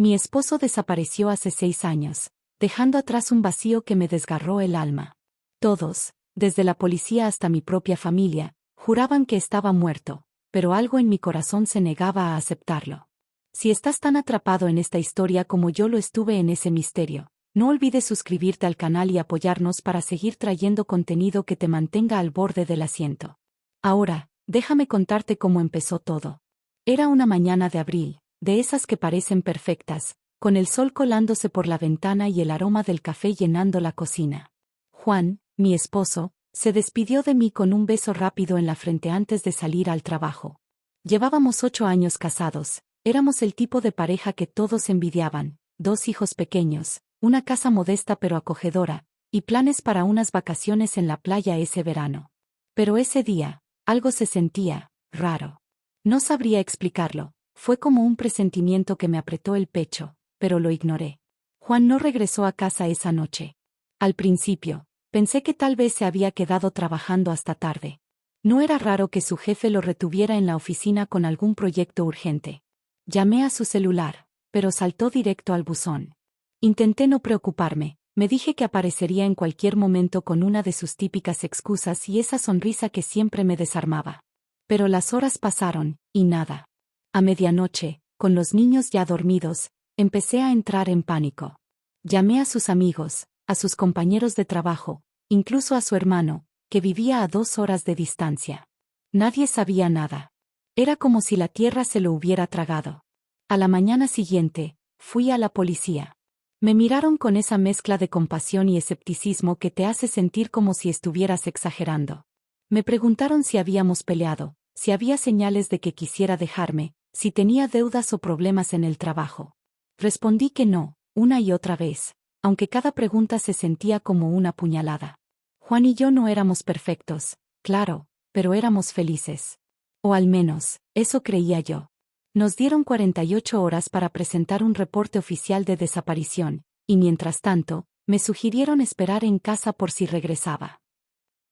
Mi esposo desapareció hace 6 años, dejando atrás un vacío que me desgarró el alma. Todos, desde la policía hasta mi propia familia, juraban que estaba muerto, pero algo en mi corazón se negaba a aceptarlo. Si estás tan atrapado en esta historia como yo lo estuve en ese misterio, no olvides suscribirte al canal y apoyarnos para seguir trayendo contenido que te mantenga al borde del asiento. Ahora, déjame contarte cómo empezó todo. Era una mañana de abril, de esas que parecen perfectas, con el sol colándose por la ventana y el aroma del café llenando la cocina. Juan, mi esposo, se despidió de mí con un beso rápido en la frente antes de salir al trabajo. Llevábamos 8 años casados, éramos el tipo de pareja que todos envidiaban, 2 hijos pequeños, una casa modesta pero acogedora, y planes para unas vacaciones en la playa ese verano. Pero ese día, algo se sentía raro. No sabría explicarlo, fue como un presentimiento que me apretó el pecho, pero lo ignoré. Juan no regresó a casa esa noche. Al principio, pensé que tal vez se había quedado trabajando hasta tarde. No era raro que su jefe lo retuviera en la oficina con algún proyecto urgente. Llamé a su celular, pero saltó directo al buzón. Intenté no preocuparme, me dije que aparecería en cualquier momento con una de sus típicas excusas y esa sonrisa que siempre me desarmaba. Pero las horas pasaron, y nada. A medianoche, con los niños ya dormidos, empecé a entrar en pánico. Llamé a sus amigos, a sus compañeros de trabajo, incluso a su hermano, que vivía a 2 horas de distancia. Nadie sabía nada. Era como si la tierra se lo hubiera tragado. A la mañana siguiente, fui a la policía. Me miraron con esa mezcla de compasión y escepticismo que te hace sentir como si estuvieras exagerando. Me preguntaron si habíamos peleado, si había señales de que quisiera dejarme, si tenía deudas o problemas en el trabajo. Respondí que no, una y otra vez, aunque cada pregunta se sentía como una puñalada. Juan y yo no éramos perfectos, claro, pero éramos felices. O al menos, eso creía yo. Nos dieron 48 horas para presentar un reporte oficial de desaparición, y mientras tanto, me sugirieron esperar en casa por si regresaba.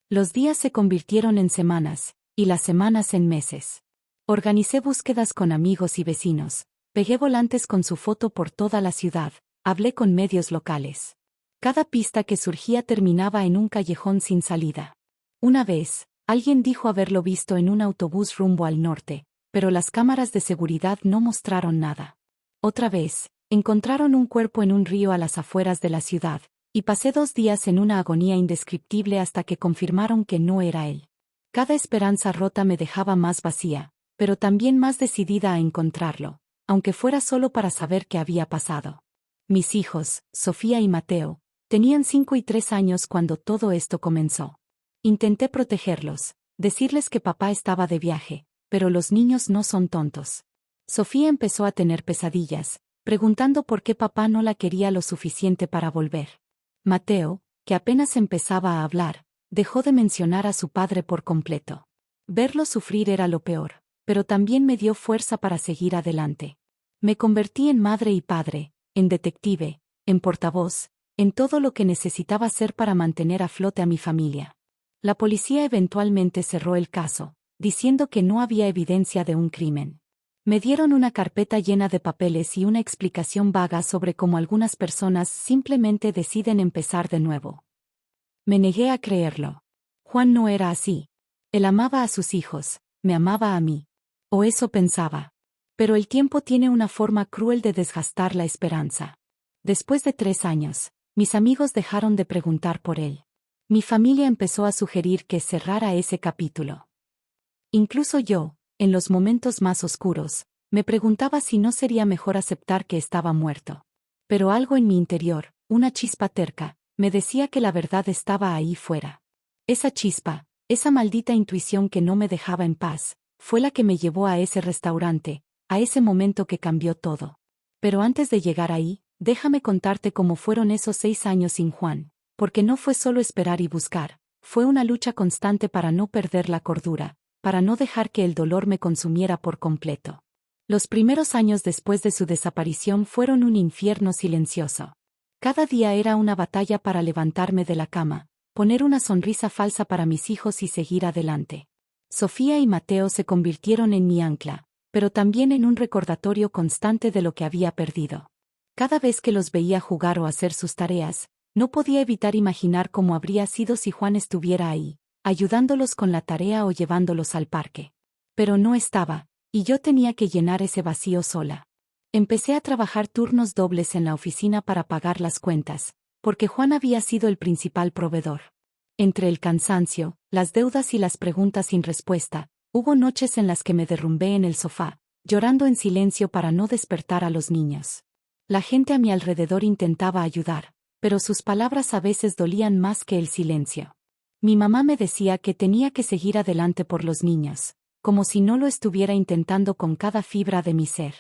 Los días se convirtieron en semanas, y las semanas en meses. Organicé búsquedas con amigos y vecinos, pegué volantes con su foto por toda la ciudad, hablé con medios locales. Cada pista que surgía terminaba en un callejón sin salida. Una vez, alguien dijo haberlo visto en un autobús rumbo al norte, pero las cámaras de seguridad no mostraron nada. Otra vez, encontraron un cuerpo en un río a las afueras de la ciudad, y pasé 2 días en una agonía indescriptible hasta que confirmaron que no era él. Cada esperanza rota me dejaba más vacía, pero también más decidida a encontrarlo, aunque fuera solo para saber qué había pasado. Mis hijos, Sofía y Mateo, tenían 5 y 3 años cuando todo esto comenzó. Intenté protegerlos, decirles que papá estaba de viaje, pero los niños no son tontos. Sofía empezó a tener pesadillas, preguntando por qué papá no la quería lo suficiente para volver. Mateo, que apenas empezaba a hablar, dejó de mencionar a su padre por completo. Verlo sufrir era lo peor, pero también me dio fuerza para seguir adelante. Me convertí en madre y padre, en detective, en portavoz, en todo lo que necesitaba ser para mantener a flote a mi familia. La policía eventualmente cerró el caso, diciendo que no había evidencia de un crimen. Me dieron una carpeta llena de papeles y una explicación vaga sobre cómo algunas personas simplemente deciden empezar de nuevo. Me negué a creerlo. Juan no era así. Él amaba a sus hijos, me amaba a mí. O eso pensaba. Pero el tiempo tiene una forma cruel de desgastar la esperanza. Después de 3 años, mis amigos dejaron de preguntar por él. Mi familia empezó a sugerir que cerrara ese capítulo. Incluso yo, en los momentos más oscuros, me preguntaba si no sería mejor aceptar que estaba muerto. Pero algo en mi interior, una chispa terca, me decía que la verdad estaba ahí fuera. Esa chispa, esa maldita intuición que no me dejaba en paz, fue la que me llevó a ese restaurante, a ese momento que cambió todo. Pero antes de llegar ahí, déjame contarte cómo fueron esos 6 años sin Juan, porque no fue solo esperar y buscar, fue una lucha constante para no perder la cordura, para no dejar que el dolor me consumiera por completo. Los primeros años después de su desaparición fueron un infierno silencioso. Cada día era una batalla para levantarme de la cama, poner una sonrisa falsa para mis hijos y seguir adelante. Sofía y Mateo se convirtieron en mi ancla, pero también en un recordatorio constante de lo que había perdido. Cada vez que los veía jugar o hacer sus tareas, no podía evitar imaginar cómo habría sido si Juan estuviera ahí, ayudándolos con la tarea o llevándolos al parque. Pero no estaba, y yo tenía que llenar ese vacío sola. Empecé a trabajar turnos dobles en la oficina para pagar las cuentas, porque Juan había sido el principal proveedor. Entre el cansancio, las deudas y las preguntas sin respuesta, hubo noches en las que me derrumbé en el sofá, llorando en silencio para no despertar a los niños. La gente a mi alrededor intentaba ayudar, pero sus palabras a veces dolían más que el silencio. Mi mamá me decía que tenía que seguir adelante por los niños, como si no lo estuviera intentando con cada fibra de mi ser.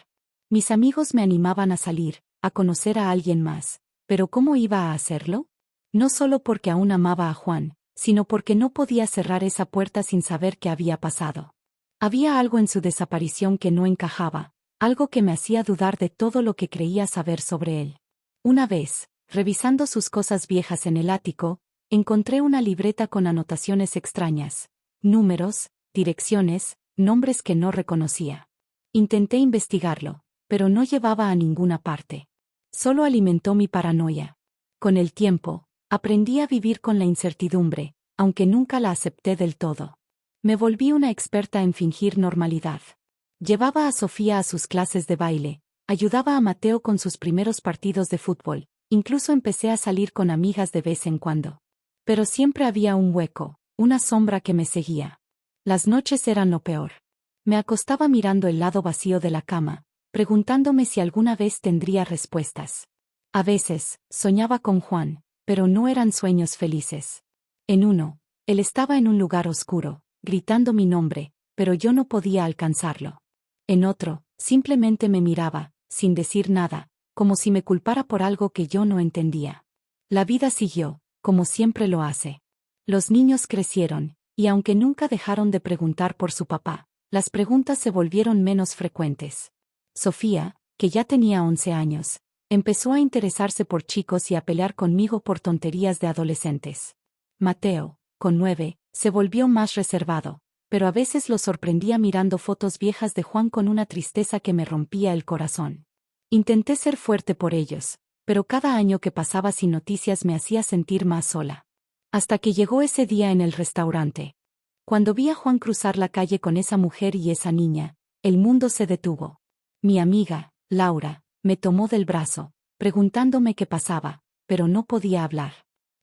Mis amigos me animaban a salir, a conocer a alguien más, pero ¿cómo iba a hacerlo? No solo porque aún amaba a Juan, sino porque no podía cerrar esa puerta sin saber qué había pasado. Había algo en su desaparición que no encajaba, algo que me hacía dudar de todo lo que creía saber sobre él. Una vez, revisando sus cosas viejas en el ático, encontré una libreta con anotaciones extrañas, números, direcciones, nombres que no reconocía. Intenté investigarlo, pero no llevaba a ninguna parte. Solo alimentó mi paranoia. Con el tiempo, aprendí a vivir con la incertidumbre, aunque nunca la acepté del todo. Me volví una experta en fingir normalidad. Llevaba a Sofía a sus clases de baile, ayudaba a Mateo con sus primeros partidos de fútbol, incluso empecé a salir con amigas de vez en cuando. Pero siempre había un hueco, una sombra que me seguía. Las noches eran lo peor. Me acostaba mirando el lado vacío de la cama, preguntándome si alguna vez tendría respuestas. A veces, soñaba con Juan, pero no eran sueños felices. En uno, él estaba en un lugar oscuro, gritando mi nombre, pero yo no podía alcanzarlo. En otro, simplemente me miraba, sin decir nada, como si me culpara por algo que yo no entendía. La vida siguió, como siempre lo hace. Los niños crecieron, y aunque nunca dejaron de preguntar por su papá, las preguntas se volvieron menos frecuentes. Sofía, que ya tenía 11 años, empezó a interesarse por chicos y a pelear conmigo por tonterías de adolescentes. Mateo, con 9, se volvió más reservado, pero a veces lo sorprendía mirando fotos viejas de Juan con una tristeza que me rompía el corazón. Intenté ser fuerte por ellos, pero cada año que pasaba sin noticias me hacía sentir más sola. Hasta que llegó ese día en el restaurante. Cuando vi a Juan cruzar la calle con esa mujer y esa niña, el mundo se detuvo. Mi amiga, Laura, me tomó del brazo, preguntándome qué pasaba, pero no podía hablar.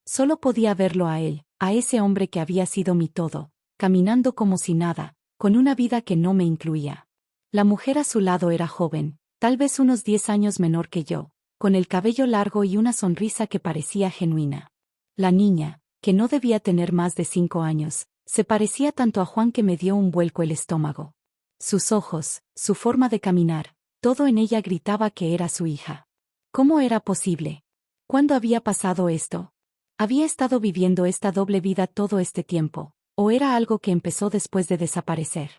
Solo podía verlo a él, a ese hombre que había sido mi todo, caminando como si nada, con una vida que no me incluía. La mujer a su lado era joven, tal vez unos 10 años menor que yo, con el cabello largo y una sonrisa que parecía genuina. La niña, que no debía tener más de 5 años, se parecía tanto a Juan que me dio un vuelco el estómago. Sus ojos, su forma de caminar, todo en ella gritaba que era su hija. ¿Cómo era posible? ¿Cuándo había pasado esto? ¿Había estado viviendo esta doble vida todo este tiempo, o era algo que empezó después de desaparecer?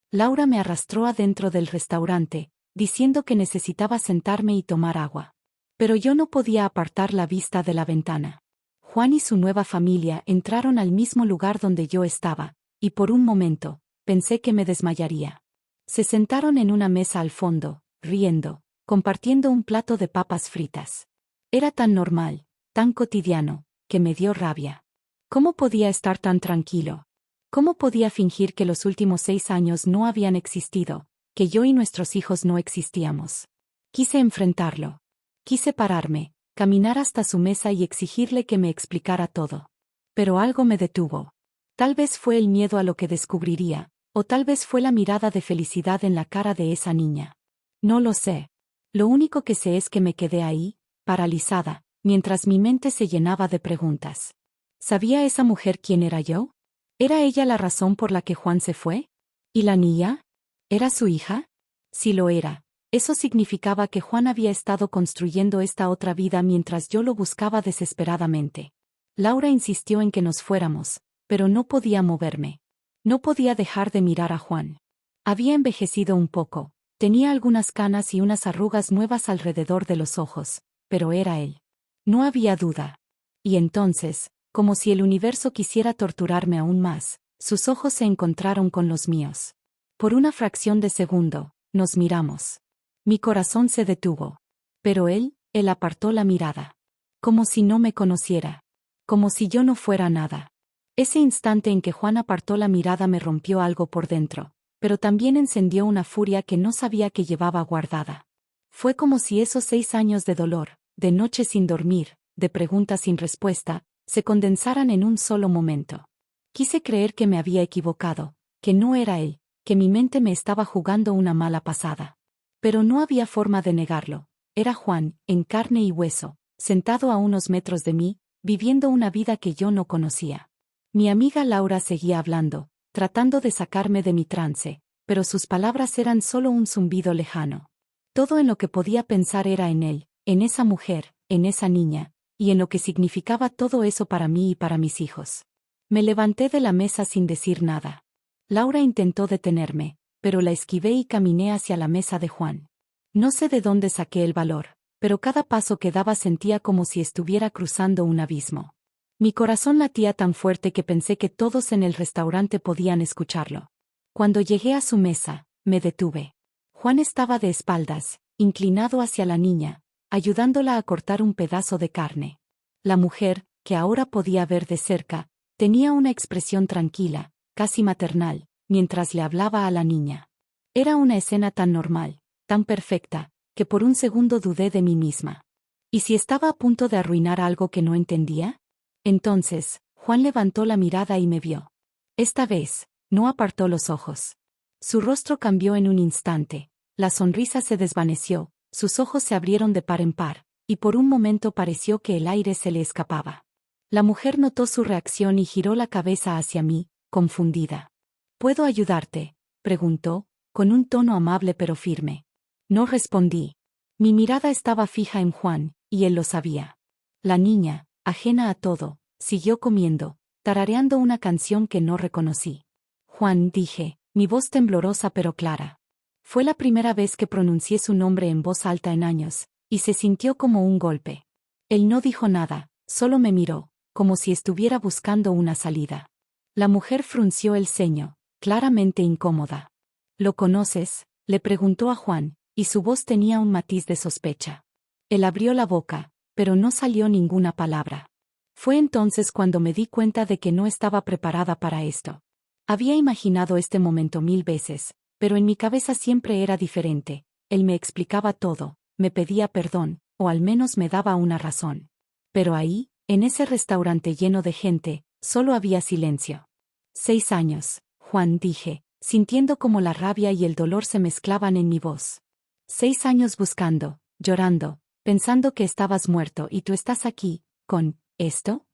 Laura me arrastró adentro del restaurante, diciendo que necesitaba sentarme y tomar agua. Pero yo no podía apartar la vista de la ventana. Juan y su nueva familia entraron al mismo lugar donde yo estaba, y por un momento, pensé que me desmayaría. Se sentaron en una mesa al fondo, riendo, compartiendo un plato de papas fritas. Era tan normal, tan cotidiano, que me dio rabia. ¿Cómo podía estar tan tranquilo? ¿Cómo podía fingir que los últimos 6 años no habían existido, que yo y nuestros hijos no existíamos? Quise enfrentarlo. Quise pararme, caminar hasta su mesa y exigirle que me explicara todo. Pero algo me detuvo. Tal vez fue el miedo a lo que descubriría, o tal vez fue la mirada de felicidad en la cara de esa niña. No lo sé. Lo único que sé es que me quedé ahí, paralizada, mientras mi mente se llenaba de preguntas. ¿Sabía esa mujer quién era yo? ¿Era ella la razón por la que Juan se fue? ¿Y la niña? ¿Era su hija? Si lo era, eso significaba que Juan había estado construyendo esta otra vida mientras yo lo buscaba desesperadamente. Laura insistió en que nos fuéramos, pero no podía moverme. No podía dejar de mirar a Juan. Había envejecido un poco, tenía algunas canas y unas arrugas nuevas alrededor de los ojos, pero era él. No había duda. Y entonces, como si el universo quisiera torturarme aún más, sus ojos se encontraron con los míos. Por una fracción de segundo, nos miramos. Mi corazón se detuvo. Pero él, Él apartó la mirada. Como si no me conociera. Como si yo no fuera nada. Ese instante en que Juan apartó la mirada me rompió algo por dentro, pero también encendió una furia que no sabía que llevaba guardada. Fue como si esos 6 años de dolor, de noches sin dormir, de preguntas sin respuesta, se condensaran en un solo momento. Quise creer que me había equivocado, que no era él, que mi mente me estaba jugando una mala pasada. Pero no había forma de negarlo. Era Juan, en carne y hueso, sentado a unos metros de mí, viviendo una vida que yo no conocía. Mi amiga Laura seguía hablando, tratando de sacarme de mi trance, pero sus palabras eran solo un zumbido lejano. Todo en lo que podía pensar era en él, en esa mujer, en esa niña, y en lo que significaba todo eso para mí y para mis hijos. Me levanté de la mesa sin decir nada. Laura intentó detenerme, pero la esquivé y caminé hacia la mesa de Juan. No sé de dónde saqué el valor, pero cada paso que daba sentía como si estuviera cruzando un abismo. Mi corazón latía tan fuerte que pensé que todos en el restaurante podían escucharlo. Cuando llegué a su mesa, me detuve. Juan estaba de espaldas, inclinado hacia la niña, ayudándola a cortar un pedazo de carne. La mujer, que ahora podía ver de cerca, tenía una expresión tranquila, casi maternal, mientras le hablaba a la niña. Era una escena tan normal, tan perfecta, que por un segundo dudé de mí misma. ¿Y si estaba a punto de arruinar algo que no entendía? Entonces, Juan levantó la mirada y me vio. Esta vez, no apartó los ojos. Su rostro cambió en un instante, la sonrisa se desvaneció, sus ojos se abrieron de par en par, y por un momento pareció que el aire se le escapaba. La mujer notó su reacción y giró la cabeza hacia mí, confundida. ¿Puedo ayudarte?, preguntó, con un tono amable pero firme. No respondí. Mi mirada estaba fija en Juan, y él lo sabía. La niña, ajena a todo, siguió comiendo, tarareando una canción que no reconocí. Juan, dije, mi voz temblorosa pero clara. Fue la primera vez que pronuncié su nombre en voz alta en años, y se sintió como un golpe. Él no dijo nada, solo me miró, como si estuviera buscando una salida. La mujer frunció el ceño, claramente incómoda. ¿Lo conoces?, le preguntó a Juan, y su voz tenía un matiz de sospecha. Él abrió la boca, pero no salió ninguna palabra. Fue entonces cuando me di cuenta de que no estaba preparada para esto. Había imaginado este momento 1000 veces, pero en mi cabeza siempre era diferente. Él me explicaba todo, me pedía perdón, o al menos me daba una razón. Pero ahí, en ese restaurante lleno de gente, solo había silencio. 6 años, Juan, dije, sintiendo como la rabia y el dolor se mezclaban en mi voz. 6 años buscando, llorando, pensando que estabas muerto y tú estás aquí, con ¿esto?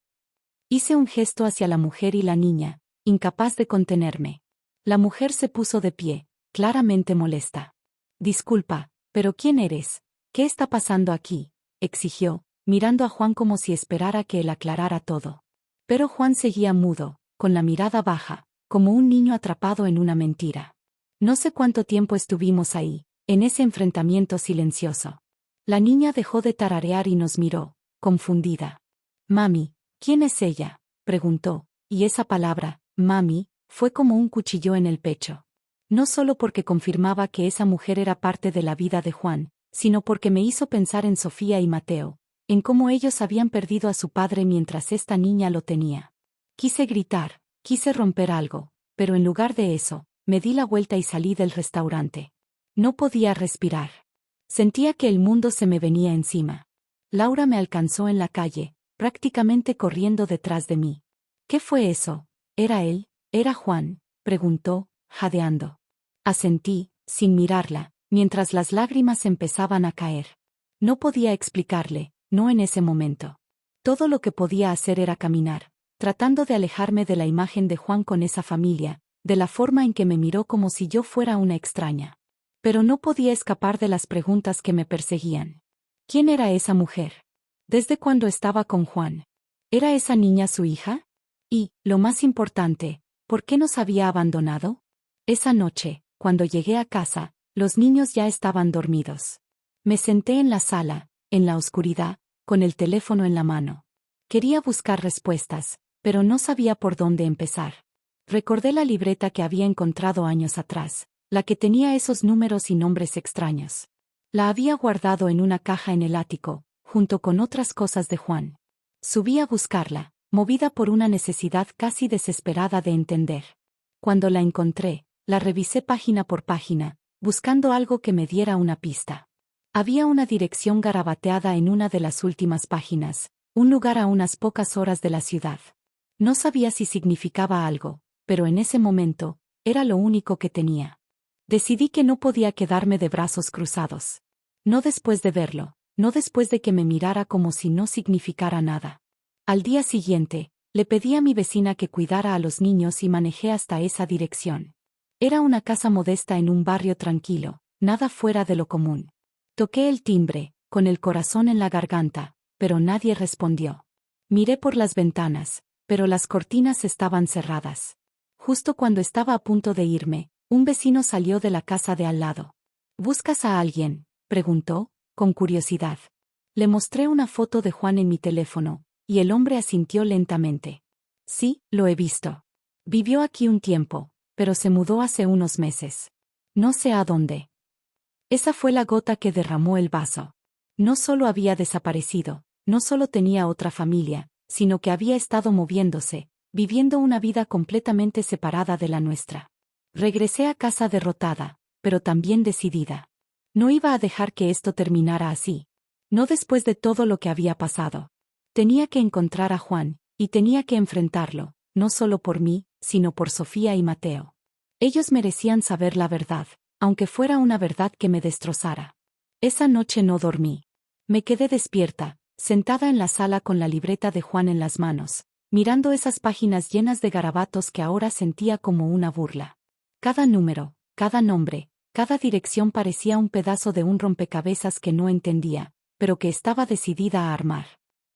Hice un gesto hacia la mujer y la niña, incapaz de contenerme. La mujer se puso de pie, claramente molesta. Disculpa, pero ¿quién eres? ¿Qué está pasando aquí?, exigió, mirando a Juan como si esperara que él aclarara todo. Pero Juan seguía mudo, con la mirada baja, como un niño atrapado en una mentira. No sé cuánto tiempo estuvimos ahí, en ese enfrentamiento silencioso. La niña dejó de tararear y nos miró, confundida. Mami, ¿quién es ella?, preguntó, y esa palabra, mami, fue como un cuchillo en el pecho. No solo porque confirmaba que esa mujer era parte de la vida de Juan, sino porque me hizo pensar en Sofía y Mateo, en cómo ellos habían perdido a su padre mientras esta niña lo tenía. Quise gritar, quise romper algo, pero en lugar de eso, me di la vuelta y salí del restaurante. No podía respirar. Sentía que el mundo se me venía encima. Laura me alcanzó en la calle, prácticamente corriendo detrás de mí. ¿Qué fue eso? ¿Era él? ¿Era Juan?, preguntó, jadeando. Asentí, sin mirarla, mientras las lágrimas empezaban a caer. No podía explicarle, no en ese momento. Todo lo que podía hacer era caminar, tratando de alejarme de la imagen de Juan con esa familia, de la forma en que me miró como si yo fuera una extraña. Pero no podía escapar de las preguntas que me perseguían. ¿Quién era esa mujer? ¿Desde cuándo estaba con Juan? ¿Era esa niña su hija? Y, lo más importante, ¿por qué nos había abandonado? Esa noche, cuando llegué a casa, los niños ya estaban dormidos. Me senté en la sala, en la oscuridad, con el teléfono en la mano. Quería buscar respuestas, pero no sabía por dónde empezar. Recordé la libreta que había encontrado años atrás, la que tenía esos números y nombres extraños. La había guardado en una caja en el ático, junto con otras cosas de Juan. Subí a buscarla, movida por una necesidad casi desesperada de entender. Cuando la encontré, la revisé página por página, buscando algo que me diera una pista. Había una dirección garabateada en una de las últimas páginas, un lugar a unas pocas horas de la ciudad. No sabía si significaba algo, pero en ese momento, era lo único que tenía. Decidí que no podía quedarme de brazos cruzados. No después de verlo, no después de que me mirara como si no significara nada. Al día siguiente, le pedí a mi vecina que cuidara a los niños y manejé hasta esa dirección. Era una casa modesta en un barrio tranquilo, nada fuera de lo común. Toqué el timbre, con el corazón en la garganta, pero nadie respondió. Miré por las ventanas, pero las cortinas estaban cerradas. Justo cuando estaba a punto de irme, un vecino salió de la casa de al lado. ¿Buscas a alguien?, preguntó, con curiosidad. Le mostré una foto de Juan en mi teléfono, y el hombre asintió lentamente. Sí, lo he visto. Vivió aquí un tiempo, pero se mudó hace unos meses. No sé a dónde. Esa fue la gota que derramó el vaso. No solo había desaparecido, no solo tenía otra familia, sino que había estado moviéndose, viviendo una vida completamente separada de la nuestra. Regresé a casa derrotada, pero también decidida. No iba a dejar que esto terminara así. No después de todo lo que había pasado. Tenía que encontrar a Juan, y tenía que enfrentarlo, no solo por mí, sino por Sofía y Mateo. Ellos merecían saber la verdad, aunque fuera una verdad que me destrozara. Esa noche no dormí. Me quedé despierta, sentada en la sala con la libreta de Juan en las manos, mirando esas páginas llenas de garabatos que ahora sentía como una burla. Cada número, cada nombre, cada dirección parecía un pedazo de un rompecabezas que no entendía, pero que estaba decidida a armar.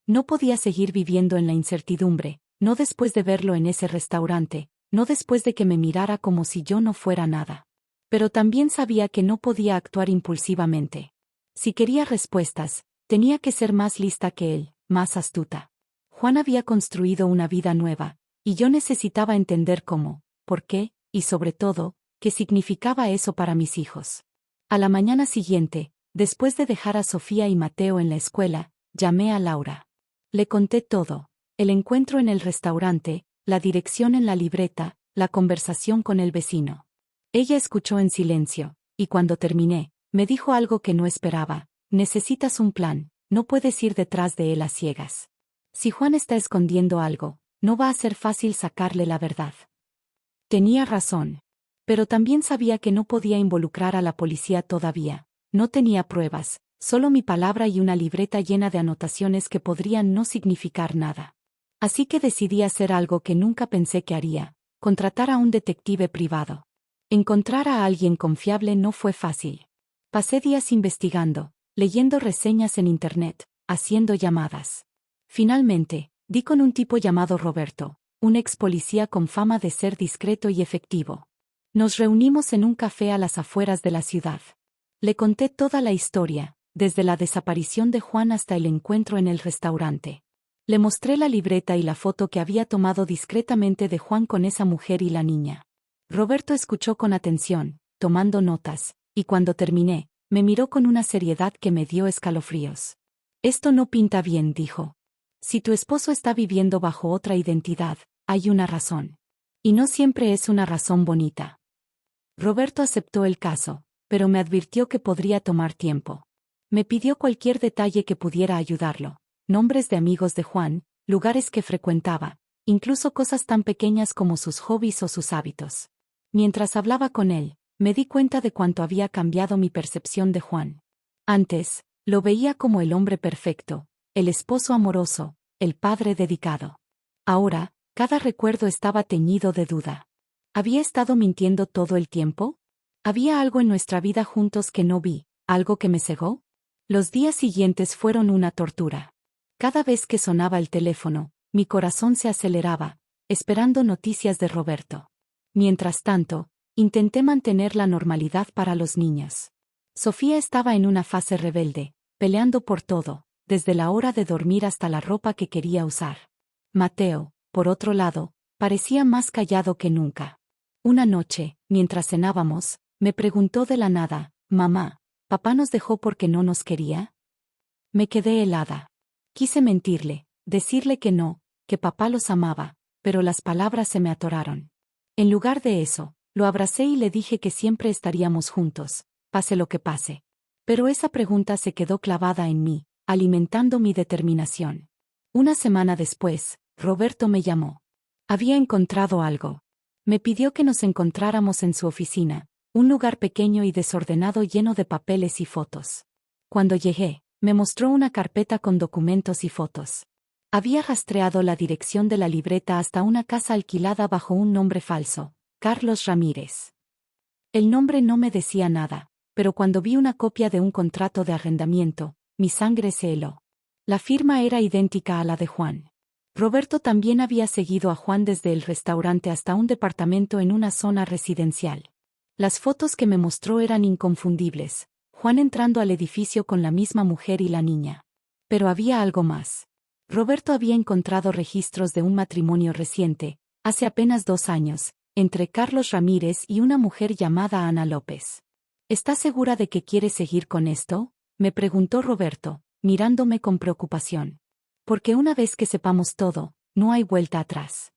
No podía seguir viviendo en la incertidumbre, no después de verlo en ese restaurante, no después de que me mirara como si yo no fuera nada. Pero también sabía que no podía actuar impulsivamente. Si quería respuestas, tenía que ser más lista que él, más astuta. Juan había construido una vida nueva, y yo necesitaba entender cómo, por qué, y sobre todo, qué significaba eso para mis hijos. A la mañana siguiente, después de dejar a Sofía y Mateo en la escuela, llamé a Laura. Le conté todo: el encuentro en el restaurante, la dirección en la libreta, la conversación con el vecino. Ella escuchó en silencio, y cuando terminé, me dijo algo que no esperaba: necesitas un plan, no puedes ir detrás de él a ciegas. Si Juan está escondiendo algo, no va a ser fácil sacarle la verdad. Tenía razón. Pero también sabía que no podía involucrar a la policía todavía. No tenía pruebas, solo mi palabra y una libreta llena de anotaciones que podrían no significar nada. Así que decidí hacer algo que nunca pensé que haría: contratar a un detective privado. Encontrar a alguien confiable no fue fácil. Pasé días investigando, leyendo reseñas en internet, haciendo llamadas. Finalmente, di con un tipo llamado Roberto, un ex policía con fama de ser discreto y efectivo. Nos reunimos en un café a las afueras de la ciudad. Le conté toda la historia, desde la desaparición de Juan hasta el encuentro en el restaurante. Le mostré la libreta y la foto que había tomado discretamente de Juan con esa mujer y la niña. Roberto escuchó con atención, tomando notas, y cuando terminé, me miró con una seriedad que me dio escalofríos. Esto no pinta bien, dijo. Si tu esposo está viviendo bajo otra identidad, hay una razón. Y no siempre es una razón bonita. Roberto aceptó el caso, pero me advirtió que podría tomar tiempo. Me pidió cualquier detalle que pudiera ayudarlo: nombres de amigos de Juan, lugares que frecuentaba, incluso cosas tan pequeñas como sus hobbies o sus hábitos. Mientras hablaba con él, me di cuenta de cuánto había cambiado mi percepción de Juan. Antes, lo veía como el hombre perfecto, el esposo amoroso, el padre dedicado. Ahora, cada recuerdo estaba teñido de duda. ¿Había estado mintiendo todo el tiempo? ¿Había algo en nuestra vida juntos que no vi, algo que me cegó? Los días siguientes fueron una tortura. Cada vez que sonaba el teléfono, mi corazón se aceleraba, esperando noticias de Roberto. Mientras tanto, intenté mantener la normalidad para los niños. Sofía estaba en una fase rebelde, peleando por todo, desde la hora de dormir hasta la ropa que quería usar. Mateo, por otro lado, parecía más callado que nunca. Una noche, mientras cenábamos, me preguntó de la nada: «Mamá, ¿papá nos dejó porque no nos quería?». Me quedé helada. Quise mentirle, decirle que no, que papá los amaba, pero las palabras se me atoraron. En lugar de eso, lo abracé y le dije que siempre estaríamos juntos, pase lo que pase. Pero esa pregunta se quedó clavada en mí, alimentando mi determinación. Una semana después, Roberto me llamó. Había encontrado algo. Me pidió que nos encontráramos en su oficina, un lugar pequeño y desordenado lleno de papeles y fotos. Cuando llegué, me mostró una carpeta con documentos y fotos. Había rastreado la dirección de la libreta hasta una casa alquilada bajo un nombre falso, Carlos Ramírez. El nombre no me decía nada, pero cuando vi una copia de un contrato de arrendamiento, mi sangre se heló. La firma era idéntica a la de Juan. Roberto también había seguido a Juan desde el restaurante hasta un departamento en una zona residencial. Las fotos que me mostró eran inconfundibles, Juan entrando al edificio con la misma mujer y la niña. Pero había algo más. Roberto había encontrado registros de un matrimonio reciente, hace apenas 2 años, entre Carlos Ramírez y una mujer llamada Ana López. ¿Estás segura de que quieres seguir con esto?, me preguntó Roberto, mirándome con preocupación. Porque una vez que sepamos todo, no hay vuelta atrás.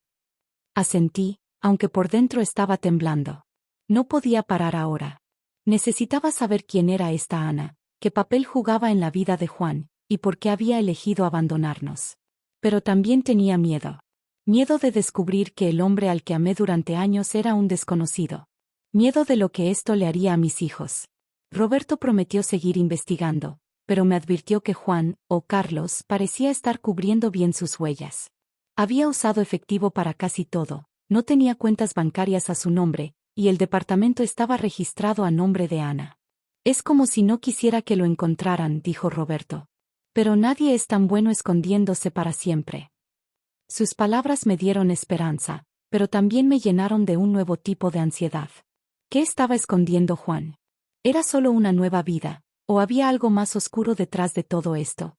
Asentí, aunque por dentro estaba temblando. No podía parar ahora. Necesitaba saber quién era esta Ana, qué papel jugaba en la vida de Juan, y por qué había elegido abandonarnos. Pero también tenía miedo. Miedo de descubrir que el hombre al que amé durante años era un desconocido. Miedo de lo que esto le haría a mis hijos. Roberto prometió seguir investigando, pero me advirtió que Juan, o Carlos, parecía estar cubriendo bien sus huellas. Había usado efectivo para casi todo, no tenía cuentas bancarias a su nombre, y el departamento estaba registrado a nombre de Ana. Es como si no quisiera que lo encontraran, dijo Roberto. Pero nadie es tan bueno escondiéndose para siempre. Sus palabras me dieron esperanza, pero también me llenaron de un nuevo tipo de ansiedad. ¿Qué estaba escondiendo Juan? ¿Era solo una nueva vida, o había algo más oscuro detrás de todo esto?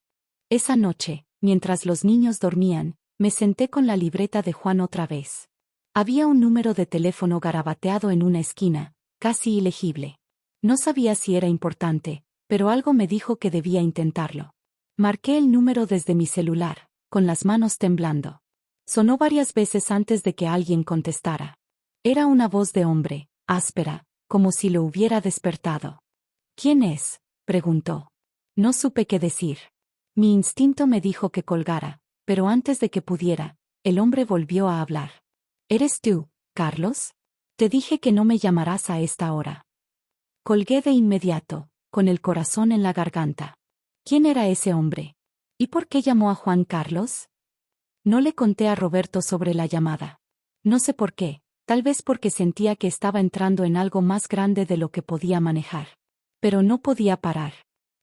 Esa noche, mientras los niños dormían, me senté con la libreta de Juan otra vez. Había un número de teléfono garabateado en una esquina, casi ilegible. No sabía si era importante, pero algo me dijo que debía intentarlo. Marqué el número desde mi celular, con las manos temblando. Sonó varias veces antes de que alguien contestara. Era una voz de hombre, áspera, como si lo hubiera despertado. ¿Quién es?, preguntó. No supe qué decir. Mi instinto me dijo que colgara, pero antes de que pudiera, el hombre volvió a hablar. ¿Eres tú, Carlos? Te dije que no me llamarás a esta hora. Colgué de inmediato, con el corazón en la garganta. ¿Quién era ese hombre? ¿Y por qué llamó a Juan Carlos? No le conté a Roberto sobre la llamada. No sé por qué, tal vez porque sentía que estaba entrando en algo más grande de lo que podía manejar. Pero no podía parar.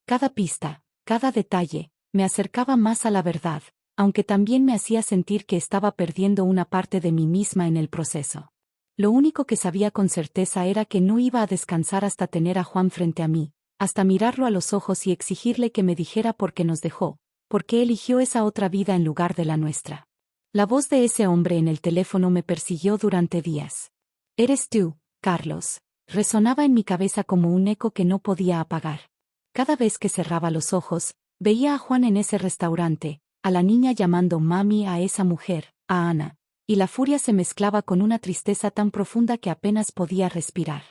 Cada pista, cada detalle, me acercaba más a la verdad, aunque también me hacía sentir que estaba perdiendo una parte de mí misma en el proceso. Lo único que sabía con certeza era que no iba a descansar hasta tener a Juan frente a mí, hasta mirarlo a los ojos y exigirle que me dijera por qué nos dejó, por qué eligió esa otra vida en lugar de la nuestra. La voz de ese hombre en el teléfono me persiguió durante días. «Eres tú, Carlos», resonaba en mi cabeza como un eco que no podía apagar. Cada vez que cerraba los ojos, veía a Juan en ese restaurante, a la niña llamando mami a esa mujer, a Ana, y la furia se mezclaba con una tristeza tan profunda que apenas podía respirar.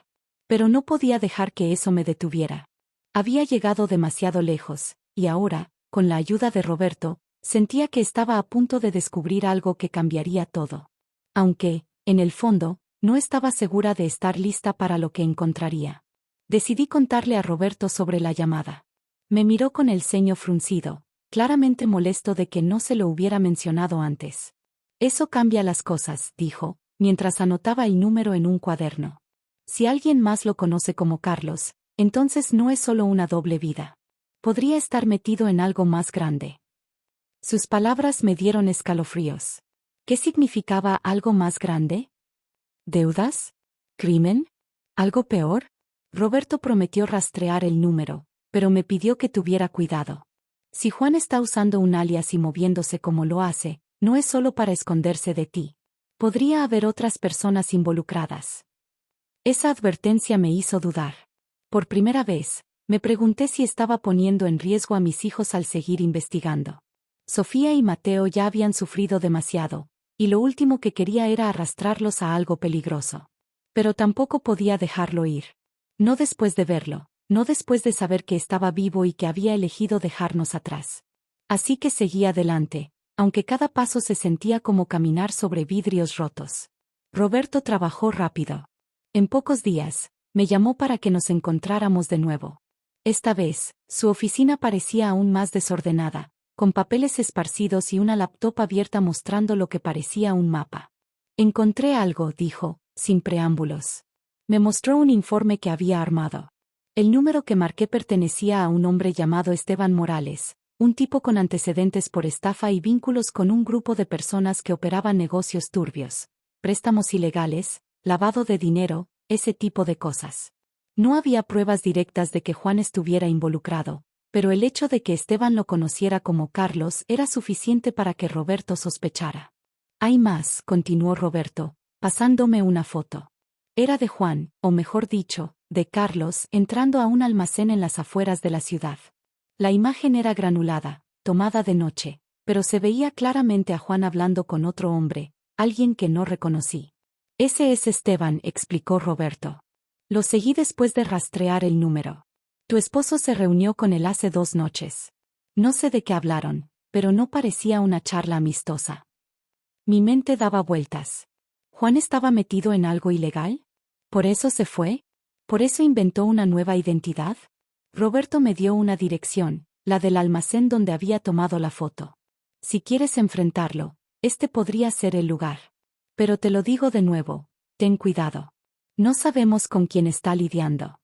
Pero no podía dejar que eso me detuviera. Había llegado demasiado lejos, y ahora, con la ayuda de Roberto, sentía que estaba a punto de descubrir algo que cambiaría todo. Aunque, en el fondo, no estaba segura de estar lista para lo que encontraría. Decidí contarle a Roberto sobre la llamada. Me miró con el ceño fruncido, claramente molesto de que no se lo hubiera mencionado antes. Eso cambia las cosas, dijo, mientras anotaba el número en un cuaderno. Si alguien más lo conoce como Carlos, entonces no es solo una doble vida. Podría estar metido en algo más grande. Sus palabras me dieron escalofríos. ¿Qué significaba algo más grande? ¿Deudas? ¿Crimen? ¿Algo peor? Roberto prometió rastrear el número, pero me pidió que tuviera cuidado. Si Juan está usando un alias y moviéndose como lo hace, no es solo para esconderse de ti. Podría haber otras personas involucradas. Esa advertencia me hizo dudar. Por primera vez, Me pregunté si estaba poniendo en riesgo a mis hijos al seguir investigando. Sofía y Mateo ya habían sufrido demasiado, y lo último que quería era arrastrarlos a algo peligroso. Pero tampoco podía dejarlo ir. No después de verlo, no después de saber que estaba vivo y que había elegido dejarnos atrás. Así que seguí adelante, aunque cada paso se sentía como caminar sobre vidrios rotos. Roberto trabajó rápido. En pocos días, me llamó para que nos encontráramos de nuevo. Esta vez, su oficina parecía aún más desordenada, con papeles esparcidos y una laptop abierta mostrando lo que parecía un mapa. Encontré algo, dijo, sin preámbulos. Me mostró un informe que había armado. El número que marqué pertenecía a un hombre llamado Esteban Morales, un tipo con antecedentes por estafa y vínculos con un grupo de personas que operaban negocios turbios, préstamos ilegales, lavado de dinero, ese tipo de cosas. No había pruebas directas de que Juan estuviera involucrado, pero el hecho de que Esteban lo conociera como Carlos era suficiente para que Roberto sospechara. Hay más, continuó Roberto, pasándome una foto. Era de Juan, o mejor dicho, de Carlos, entrando a un almacén en las afueras de la ciudad. La imagen era granulada, tomada de noche, pero se veía claramente a Juan hablando con otro hombre, alguien que no reconocí. Ese es Esteban, explicó Roberto. Lo seguí después de rastrear el número. Tu esposo se reunió con él hace 2 noches. No sé de qué hablaron, pero no parecía una charla amistosa. Mi mente daba vueltas. ¿Juan estaba metido en algo ilegal? ¿Por eso se fue? ¿Por eso inventó una nueva identidad? Roberto me dio una dirección, la del almacén donde había tomado la foto. Si quieres enfrentarlo, este podría ser el lugar. Pero te lo digo de nuevo, ten cuidado. No sabemos con quién está lidiando.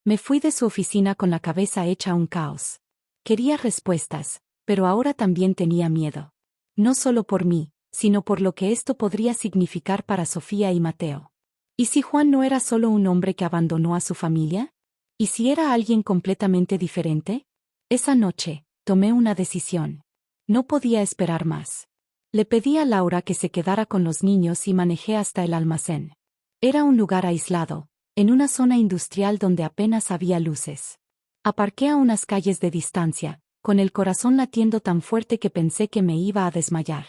Me fui de su oficina con la cabeza hecha un caos. Quería respuestas, pero ahora también tenía miedo. No solo por mí, sino por lo que esto podría significar para Sofía y Mateo. ¿Y si Juan no era solo un hombre que abandonó a su familia? ¿Y si era alguien completamente diferente? Esa noche, tomé una decisión. No podía esperar más. Le pedí a Laura que se quedara con los niños y manejé hasta el almacén. Era un lugar aislado, en una zona industrial donde apenas había luces. Aparqué a unas calles de distancia, con el corazón latiendo tan fuerte que pensé que me iba a desmayar.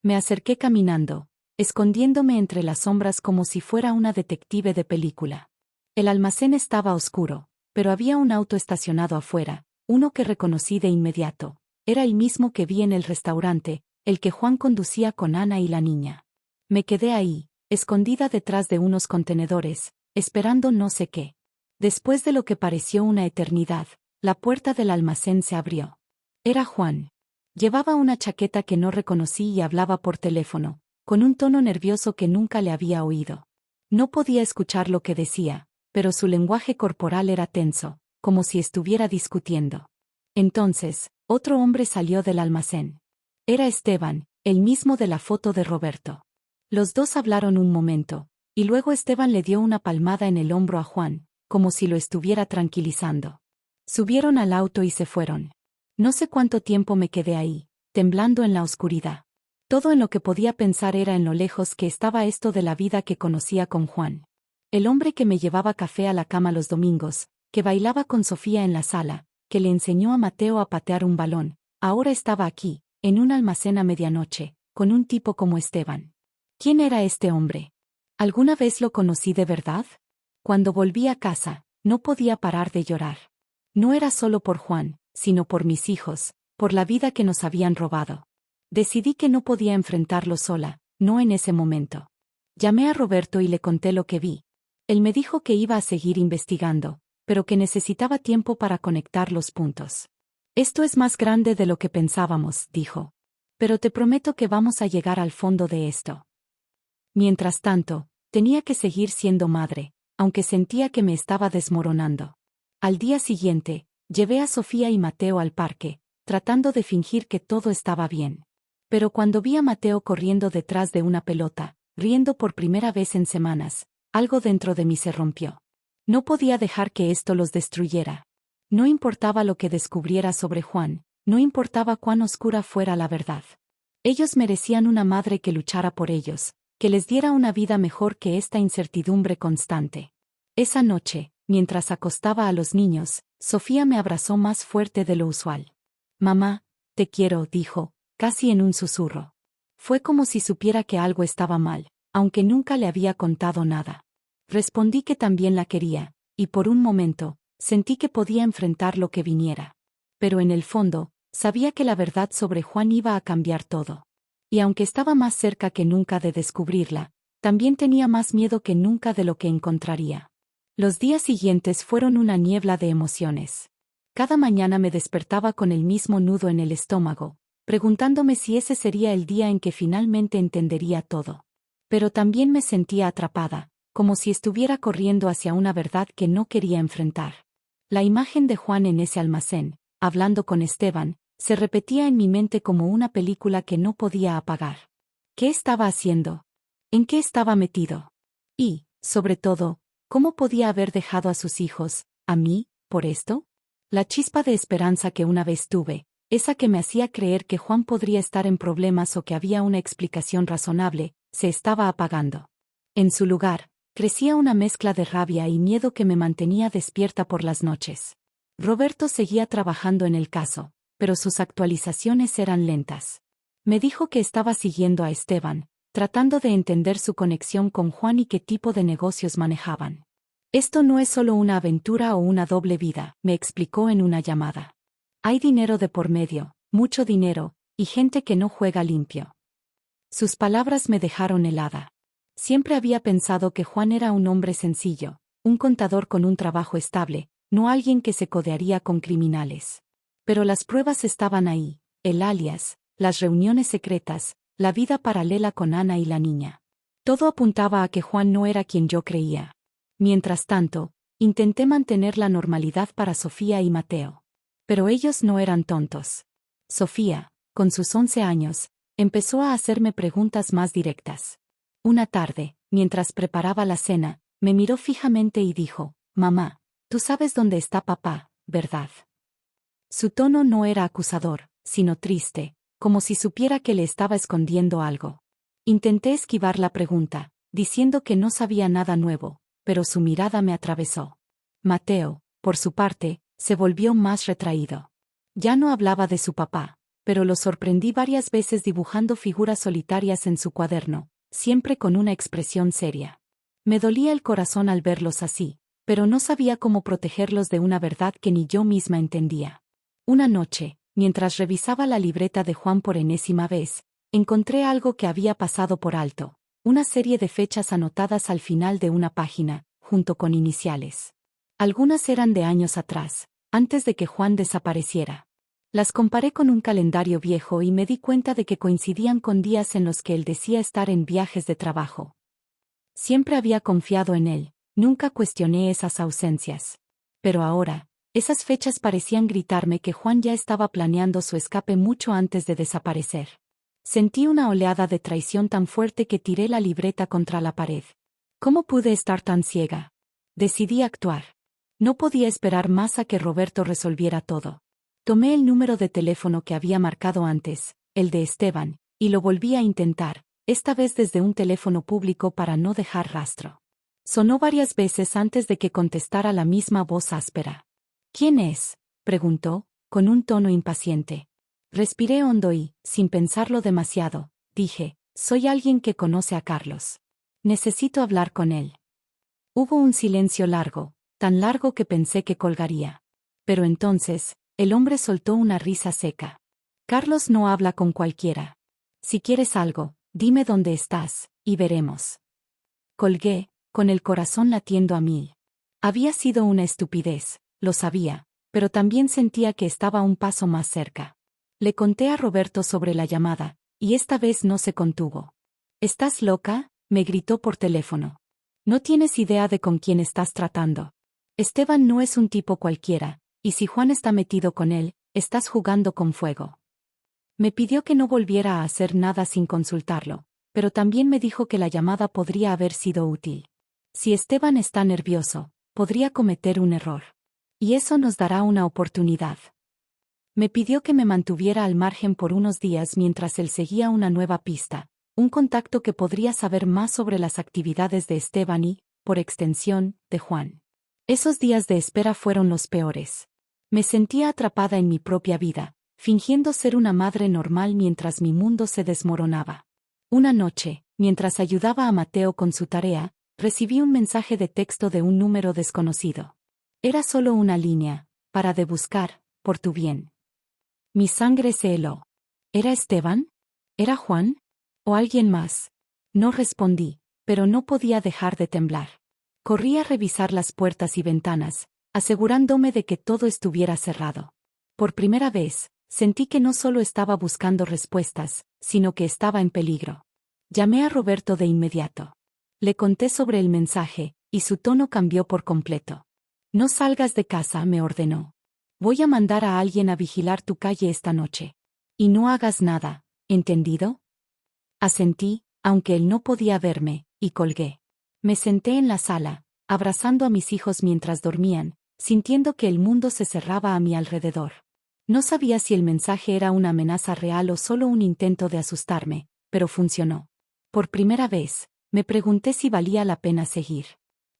Me acerqué caminando, escondiéndome entre las sombras como si fuera una detective de película. El almacén estaba oscuro, pero había un auto estacionado afuera, uno que reconocí de inmediato. Era el mismo que vi en el restaurante, el que Juan conducía con Ana y la niña. Me quedé ahí, escondida detrás de unos contenedores, esperando no sé qué. Después de lo que pareció una eternidad, la puerta del almacén se abrió. Era Juan. Llevaba una chaqueta que no reconocí y hablaba por teléfono, con un tono nervioso que nunca le había oído. No podía escuchar lo que decía, pero su lenguaje corporal era tenso, como si estuviera discutiendo. Entonces, otro hombre salió del almacén. Era Esteban, el mismo de la foto de Roberto. Los dos hablaron un momento, y luego Esteban le dio una palmada en el hombro a Juan, como si lo estuviera tranquilizando. Subieron al auto y se fueron. No sé cuánto tiempo me quedé ahí, temblando en la oscuridad. Todo en lo que podía pensar era en lo lejos que estaba esto de la vida que conocía con Juan. El hombre que me llevaba café a la cama los domingos, que bailaba con Sofía en la sala, que le enseñó a Mateo a patear un balón, ahora estaba aquí, en un almacén a medianoche, con un tipo como Esteban. ¿Quién era este hombre? ¿Alguna vez lo conocí de verdad? Cuando volví a casa, no podía parar de llorar. No era solo por Juan, sino por mis hijos, por la vida que nos habían robado. Decidí que no podía enfrentarlo sola, no en ese momento. Llamé a Roberto y le conté lo que vi. Él me dijo que iba a seguir investigando, pero que necesitaba tiempo para conectar los puntos. Esto es más grande de lo que pensábamos, dijo. Pero te prometo que vamos a llegar al fondo de esto. Mientras tanto, tenía que seguir siendo madre, aunque sentía que me estaba desmoronando. Al día siguiente, llevé a Sofía y Mateo al parque, tratando de fingir que todo estaba bien. Pero cuando vi a Mateo corriendo detrás de una pelota, riendo por primera vez en semanas, algo dentro de mí se rompió. No podía dejar que esto los destruyera. No importaba lo que descubriera sobre Juan, no importaba cuán oscura fuera la verdad. Ellos merecían una madre que luchara por ellos, que les diera una vida mejor que esta incertidumbre constante. Esa noche, mientras acostaba a los niños, Sofía me abrazó más fuerte de lo usual. Mamá, te quiero, dijo, casi en un susurro. Fue como si supiera que algo estaba mal, aunque nunca le había contado nada. Respondí que también la quería, y por un momento, sentí que podía enfrentar lo que viniera. Pero en el fondo, sabía que la verdad sobre Juan iba a cambiar todo. Y aunque estaba más cerca que nunca de descubrirla, también tenía más miedo que nunca de lo que encontraría. Los días siguientes fueron una niebla de emociones. Cada mañana me despertaba con el mismo nudo en el estómago, preguntándome si ese sería el día en que finalmente entendería todo. Pero también me sentía atrapada, como si estuviera corriendo hacia una verdad que no quería enfrentar. La imagen de Juan en ese almacén, hablando con Esteban, se repetía en mi mente como una película que no podía apagar. ¿Qué estaba haciendo? ¿En qué estaba metido? Y, sobre todo, ¿cómo podía haber dejado a sus hijos, a mí, por esto? La chispa de esperanza que una vez tuve, esa que me hacía creer que Juan podría estar en problemas o que había una explicación razonable, se estaba apagando. En su lugar, crecía una mezcla de rabia y miedo que me mantenía despierta por las noches. Roberto seguía trabajando en el caso, pero sus actualizaciones eran lentas. Me dijo que estaba siguiendo a Esteban, tratando de entender su conexión con Juan y qué tipo de negocios manejaban. Esto no es solo una aventura o una doble vida, me explicó en una llamada. Hay dinero de por medio, mucho dinero, y gente que no juega limpio. Sus palabras me dejaron helada. Siempre había pensado que Juan era un hombre sencillo, un contador con un trabajo estable, no alguien que se codearía con criminales. Pero las pruebas estaban ahí, el alias, las reuniones secretas, la vida paralela con Ana y la niña. Todo apuntaba a que Juan no era quien yo creía. Mientras tanto, intenté mantener la normalidad para Sofía y Mateo. Pero ellos no eran tontos. Sofía, con sus 11 años, empezó a hacerme preguntas más directas. Una tarde, mientras preparaba la cena, me miró fijamente y dijo, «Mamá, tú sabes dónde está papá, ¿verdad?» Su tono no era acusador, sino triste, como si supiera que le estaba escondiendo algo. Intenté esquivar la pregunta, diciendo que no sabía nada nuevo, pero su mirada me atravesó. Mateo, por su parte, se volvió más retraído. Ya no hablaba de su papá, pero lo sorprendí varias veces dibujando figuras solitarias en su cuaderno, siempre con una expresión seria. Me dolía el corazón al verlos así, pero no sabía cómo protegerlos de una verdad que ni yo misma entendía. Una noche, mientras revisaba la libreta de Juan por enésima vez, encontré algo que había pasado por alto, una serie de fechas anotadas al final de una página, junto con iniciales. Algunas eran de años atrás, antes de que Juan desapareciera. Las comparé con un calendario viejo y me di cuenta de que coincidían con días en los que él decía estar en viajes de trabajo. Siempre había confiado en él, nunca cuestioné esas ausencias. Pero ahora, esas fechas parecían gritarme que Juan ya estaba planeando su escape mucho antes de desaparecer. Sentí una oleada de traición tan fuerte que tiré la libreta contra la pared. ¿Cómo pude estar tan ciega? Decidí actuar. No podía esperar más a que Roberto resolviera todo. Tomé el número de teléfono que había marcado antes, el de Esteban, y lo volví a intentar, esta vez desde un teléfono público para no dejar rastro. Sonó varias veces antes de que contestara la misma voz áspera. «¿Quién es?», preguntó, con un tono impaciente. Respiré hondo y, sin pensarlo demasiado, dije, «Soy alguien que conoce a Carlos. Necesito hablar con él». Hubo un silencio largo, tan largo que pensé que colgaría. Pero entonces, el hombre soltó una risa seca. «Carlos no habla con cualquiera. Si quieres algo, dime dónde estás, y veremos». Colgué, con el corazón latiendo a mil. Había sido una estupidez, lo sabía, pero también sentía que estaba un paso más cerca. Le conté a Roberto sobre la llamada, y esta vez no se contuvo. «¿Estás loca?», me gritó por teléfono. «No tienes idea de con quién estás tratando. Esteban no es un tipo cualquiera, y si Juan está metido con él, estás jugando con fuego». Me pidió que no volviera a hacer nada sin consultarlo, pero también me dijo que la llamada podría haber sido útil. Si Esteban está nervioso, podría cometer un error. Y eso nos dará una oportunidad. Me pidió que me mantuviera al margen por unos días mientras él seguía una nueva pista, un contacto que podría saber más sobre las actividades de Esteban y, por extensión, de Juan. Esos días de espera fueron los peores. Me sentía atrapada en mi propia vida, fingiendo ser una madre normal mientras mi mundo se desmoronaba. Una noche, mientras ayudaba a Mateo con su tarea, recibí un mensaje de texto de un número desconocido. Era solo una línea, para de buscar, por tu bien. Mi sangre se heló. ¿Era Esteban? ¿Era Juan? ¿O alguien más? No respondí, pero no podía dejar de temblar. Corrí a revisar las puertas y ventanas, asegurándome de que todo estuviera cerrado. Por primera vez, sentí que no solo estaba buscando respuestas, sino que estaba en peligro. Llamé a Roberto de inmediato. Le conté sobre el mensaje, y su tono cambió por completo. No salgas de casa, me ordenó. Voy a mandar a alguien a vigilar tu calle esta noche. Y no hagas nada, ¿entendido? Asentí, aunque él no podía verme, y colgué. Me senté en la sala, abrazando a mis hijos mientras dormían, sintiendo que el mundo se cerraba a mi alrededor. No sabía si el mensaje era una amenaza real o solo un intento de asustarme, pero funcionó. Por primera vez, me pregunté si valía la pena seguir.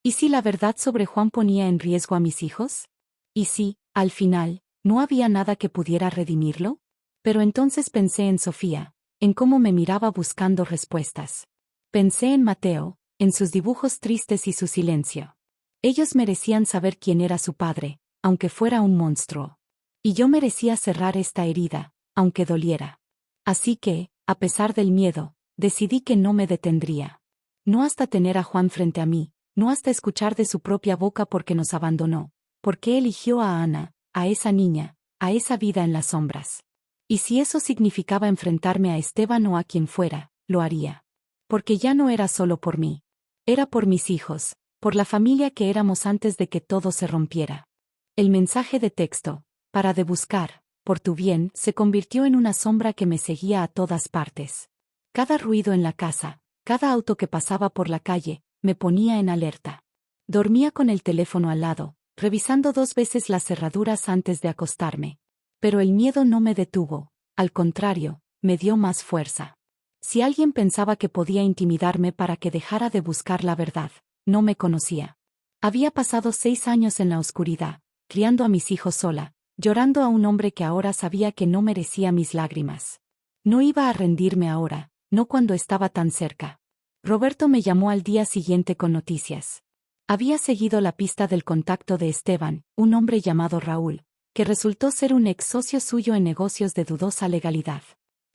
¿Y si la verdad sobre Juan ponía en riesgo a mis hijos? ¿Y si, al final, no había nada que pudiera redimirlo? Pero entonces pensé en Sofía, en cómo me miraba buscando respuestas. Pensé en Mateo, en sus dibujos tristes y su silencio. Ellos merecían saber quién era su padre, aunque fuera un monstruo. Y yo merecía cerrar esta herida, aunque doliera. Así que, a pesar del miedo, decidí que no me detendría. No hasta tener a Juan frente a mí, no hasta escuchar de su propia boca por qué nos abandonó, por qué eligió a Ana, a esa niña, a esa vida en las sombras. Y si eso significaba enfrentarme a Esteban o a quien fuera, lo haría. Porque ya no era solo por mí. Era por mis hijos, por la familia que éramos antes de que todo se rompiera. El mensaje de texto, para de buscar, por tu bien, se convirtió en una sombra que me seguía a todas partes. Cada ruido en la casa, cada auto que pasaba por la calle, me ponía en alerta. Dormía con el teléfono al lado, revisando 2 veces las cerraduras antes de acostarme. Pero el miedo no me detuvo, al contrario, me dio más fuerza. Si alguien pensaba que podía intimidarme para que dejara de buscar la verdad, no me conocía. Había pasado 6 años en la oscuridad, criando a mis hijos sola, llorando a un hombre que ahora sabía que no merecía mis lágrimas. No iba a rendirme ahora, no cuando estaba tan cerca. Roberto me llamó al día siguiente con noticias. Había seguido la pista del contacto de Esteban, un hombre llamado Raúl, que resultó ser un ex socio suyo en negocios de dudosa legalidad.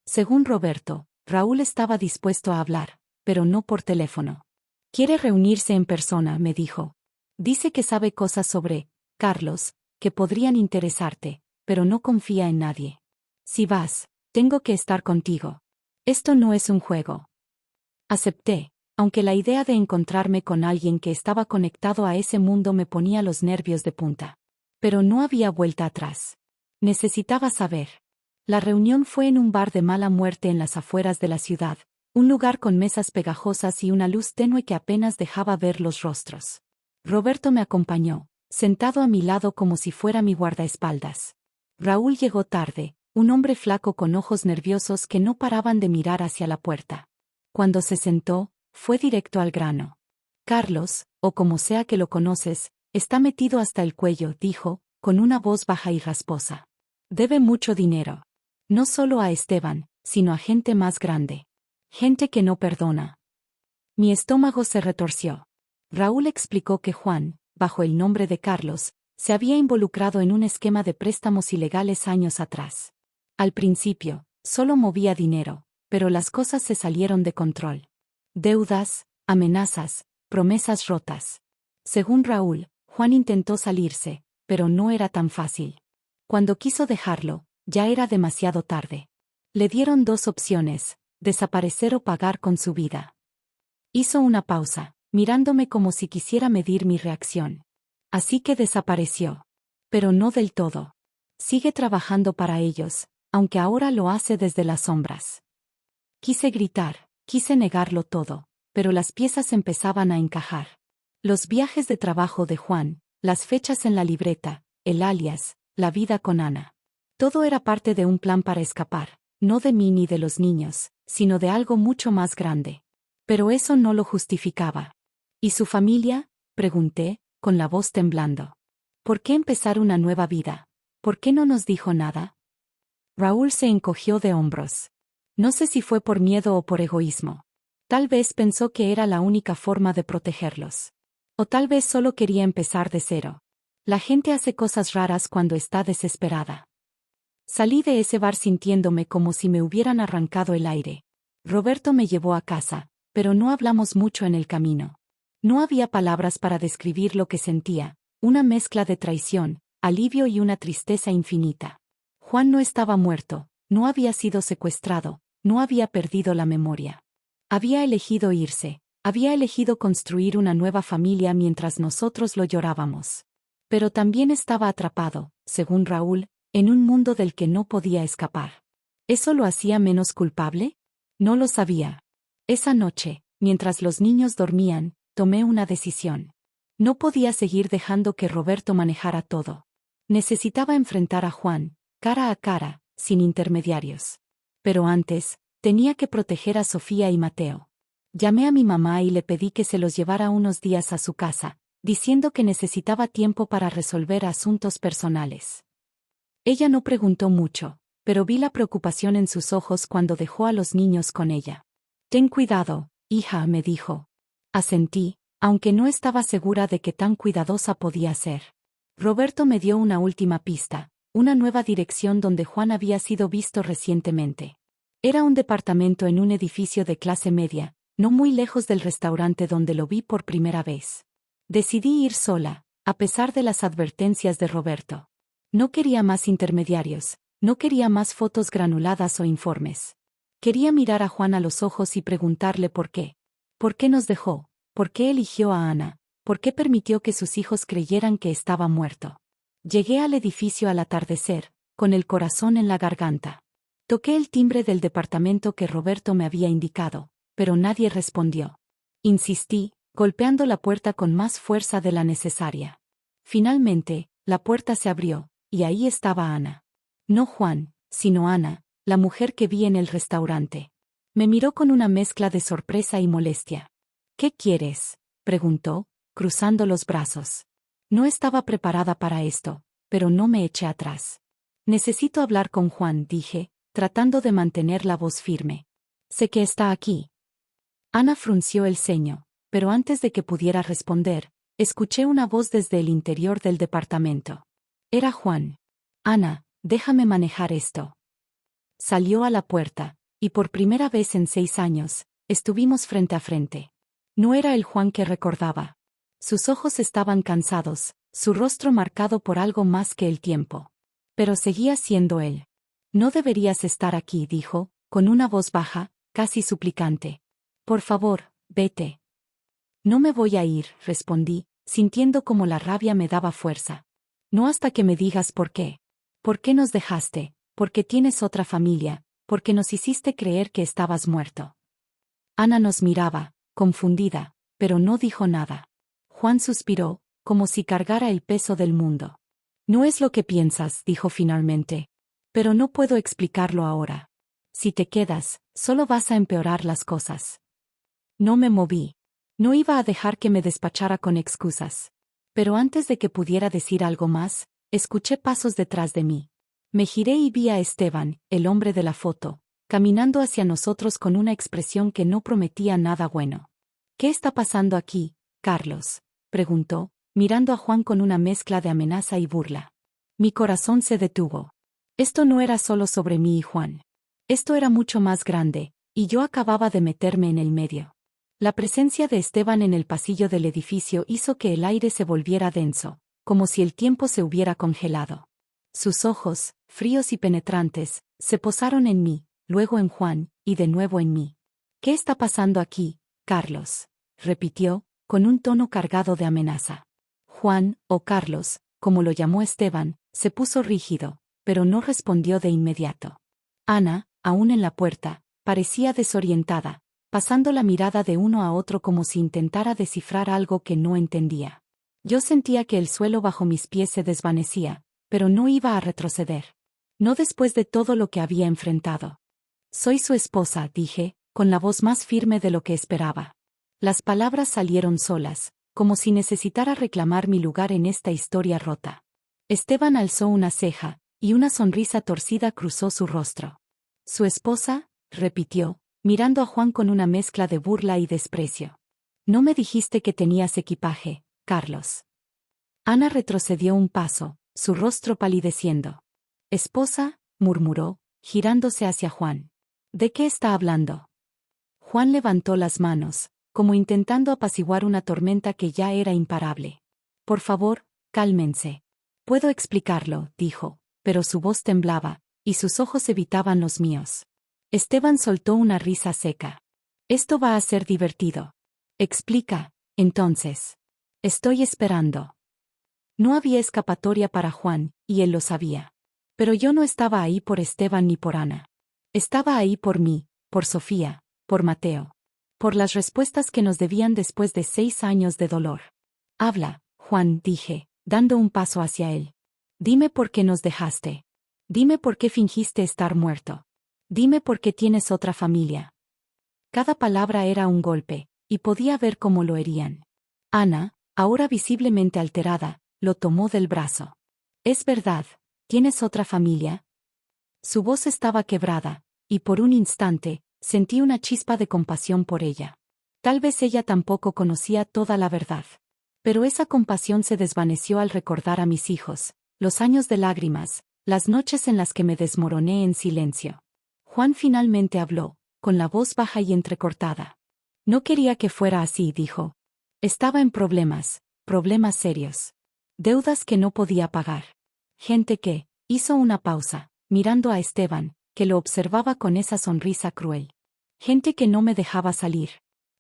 Según Roberto, Raúl estaba dispuesto a hablar, pero no por teléfono. Quiere reunirse en persona, me dijo. Dice que sabe cosas sobre Carlos, que podrían interesarte, pero no confía en nadie. Si vas, tengo que estar contigo. Esto no es un juego. Acepté, aunque la idea de encontrarme con alguien que estaba conectado a ese mundo me ponía los nervios de punta. Pero no había vuelta atrás. Necesitaba saber. La reunión fue en un bar de mala muerte en las afueras de la ciudad, un lugar con mesas pegajosas y una luz tenue que apenas dejaba ver los rostros. Roberto me acompañó, sentado a mi lado como si fuera mi guardaespaldas. Raúl llegó tarde, un hombre flaco con ojos nerviosos que no paraban de mirar hacia la puerta. Cuando se sentó, fue directo al grano. Carlos, o como sea que lo conoces, está metido hasta el cuello, dijo, con una voz baja y rasposa. Debe mucho dinero. No solo a Esteban, sino a gente más grande. Gente que no perdona. Mi estómago se retorció. Raúl explicó que Juan, bajo el nombre de Carlos, se había involucrado en un esquema de préstamos ilegales años atrás. Al principio, solo movía dinero, pero las cosas se salieron de control. Deudas, amenazas, promesas rotas. Según Raúl, Juan intentó salirse, pero no era tan fácil. Cuando quiso dejarlo, ya era demasiado tarde. Le dieron 2 opciones, desaparecer o pagar con su vida. Hizo una pausa, mirándome como si quisiera medir mi reacción. Así que desapareció. Pero no del todo. Sigue trabajando para ellos, aunque ahora lo hace desde las sombras. Quise gritar, quise negarlo todo, pero las piezas empezaban a encajar. Los viajes de trabajo de Juan, las fechas en la libreta, el alias, la vida con Ana. Todo era parte de un plan para escapar, no de mí ni de los niños, sino de algo mucho más grande. Pero eso no lo justificaba. ¿Y su familia?, pregunté, con la voz temblando. ¿Por qué empezar una nueva vida? ¿Por qué no nos dijo nada? Raúl se encogió de hombros. No sé si fue por miedo o por egoísmo. Tal vez pensó que era la única forma de protegerlos. O tal vez solo quería empezar de cero. La gente hace cosas raras cuando está desesperada. Salí de ese bar sintiéndome como si me hubieran arrancado el aire. Roberto me llevó a casa, pero no hablamos mucho en el camino. No había palabras para describir lo que sentía, una mezcla de traición, alivio y una tristeza infinita. Juan no estaba muerto, no había sido secuestrado, no había perdido la memoria. Había elegido irse, había elegido construir una nueva familia mientras nosotros lo llorábamos. Pero también estaba atrapado, según Raúl, en un mundo del que no podía escapar. ¿Eso lo hacía menos culpable? No lo sabía. Esa noche, mientras los niños dormían, tomé una decisión. No podía seguir dejando que Roberto manejara todo. Necesitaba enfrentar a Juan, cara a cara, sin intermediarios. Pero antes, tenía que proteger a Sofía y Mateo. Llamé a mi mamá y le pedí que se los llevara unos días a su casa, diciendo que necesitaba tiempo para resolver asuntos personales. Ella no preguntó mucho, pero vi la preocupación en sus ojos cuando dejó a los niños con ella. «Ten cuidado, hija», me dijo. Asentí, aunque no estaba segura de qué tan cuidadosa podía ser. Roberto me dio una última pista, una nueva dirección donde Juan había sido visto recientemente. Era un departamento en un edificio de clase media, no muy lejos del restaurante donde lo vi por primera vez. Decidí ir sola, a pesar de las advertencias de Roberto. No quería más intermediarios, no quería más fotos granuladas o informes. Quería mirar a Juan a los ojos y preguntarle por qué. ¿Por qué nos dejó? ¿Por qué eligió a Ana? ¿Por qué permitió que sus hijos creyeran que estaba muerto? Llegué al edificio al atardecer, con el corazón en la garganta. Toqué el timbre del departamento que Roberto me había indicado, pero nadie respondió. Insistí, golpeando la puerta con más fuerza de la necesaria. Finalmente, la puerta se abrió, y ahí estaba Ana. No Juan, sino Ana, la mujer que vi en el restaurante. Me miró con una mezcla de sorpresa y molestia. «¿Qué quieres?», preguntó, cruzando los brazos. No estaba preparada para esto, pero no me eché atrás. «Necesito hablar con Juan», dije, tratando de mantener la voz firme. «Sé que está aquí». Ana frunció el ceño, pero antes de que pudiera responder, escuché una voz desde el interior del departamento. Era Juan. «Ana, déjame manejar esto». Salió a la puerta, y por primera vez en 6 años, estuvimos frente a frente. No era el Juan que recordaba. Sus ojos estaban cansados, su rostro marcado por algo más que el tiempo. Pero seguía siendo él. «No deberías estar aquí», dijo, con una voz baja, casi suplicante. «Por favor, vete». «No me voy a ir», respondí, sintiendo como la rabia me daba fuerza. «No hasta que me digas por qué. ¿Por qué nos dejaste? Porque tienes otra familia, porque nos hiciste creer que estabas muerto». Ana nos miraba, confundida, pero no dijo nada. Juan suspiró, como si cargara el peso del mundo. «No es lo que piensas», dijo finalmente. «Pero no puedo explicarlo ahora. Si te quedas, solo vas a empeorar las cosas». No me moví. No iba a dejar que me despachara con excusas. Pero antes de que pudiera decir algo más, escuché pasos detrás de mí. Me giré y vi a Esteban, el hombre de la foto, caminando hacia nosotros con una expresión que no prometía nada bueno. «¿Qué está pasando aquí, Carlos?», preguntó, mirando a Juan con una mezcla de amenaza y burla. Mi corazón se detuvo. Esto no era solo sobre mí y Juan. Esto era mucho más grande, y yo acababa de meterme en el medio. La presencia de Esteban en el pasillo del edificio hizo que el aire se volviera denso, como si el tiempo se hubiera congelado. Sus ojos, fríos y penetrantes, se posaron en mí, luego en Juan, y de nuevo en mí. «¿Qué está pasando aquí, Carlos?», repitió, con un tono cargado de amenaza. Juan, o Carlos, como lo llamó Esteban, se puso rígido, pero no respondió de inmediato. Ana, aún en la puerta, parecía desorientada, pasando la mirada de uno a otro como si intentara descifrar algo que no entendía. Yo sentía que el suelo bajo mis pies se desvanecía, pero no iba a retroceder. No después de todo lo que había enfrentado. «Soy su esposa», dije, con la voz más firme de lo que esperaba. Las palabras salieron solas, como si necesitara reclamar mi lugar en esta historia rota. Esteban alzó una ceja, y una sonrisa torcida cruzó su rostro. ¿Su esposa?, repitió, mirando a Juan con una mezcla de burla y desprecio. No me dijiste que tenías equipaje, Carlos. Ana retrocedió un paso, su rostro palideciendo. «Esposa», murmuró, girándose hacia Juan. «¿De qué está hablando?». Juan levantó las manos, como intentando apaciguar una tormenta que ya era imparable. «Por favor, cálmense. Puedo explicarlo», dijo, pero su voz temblaba, y sus ojos evitaban los míos. Esteban soltó una risa seca. «Esto va a ser divertido. Explica, entonces. Estoy esperando». No había escapatoria para Juan, y él lo sabía. Pero yo no estaba ahí por Esteban ni por Ana. Estaba ahí por mí, por Sofía, por Mateo. Por las respuestas que nos debían después de 6 años de dolor. «Habla, Juan», dije, dando un paso hacia él. «Dime por qué nos dejaste. Dime por qué fingiste estar muerto. Dime por qué tienes otra familia». Cada palabra era un golpe, y podía ver cómo lo herían. Ana, ahora visiblemente alterada, lo tomó del brazo. «¿Es verdad? ¿Tienes otra familia?». Su voz estaba quebrada, y por un instante, sentí una chispa de compasión por ella. Tal vez ella tampoco conocía toda la verdad. Pero esa compasión se desvaneció al recordar a mis hijos, los años de lágrimas, las noches en las que me desmoroné en silencio. Juan finalmente habló, con la voz baja y entrecortada. «No quería que fuera así», dijo. «Estaba en problemas, problemas serios. Deudas que no podía pagar. Gente que», hizo una pausa, mirando a Esteban, que lo observaba con esa sonrisa cruel. «Gente que no me dejaba salir.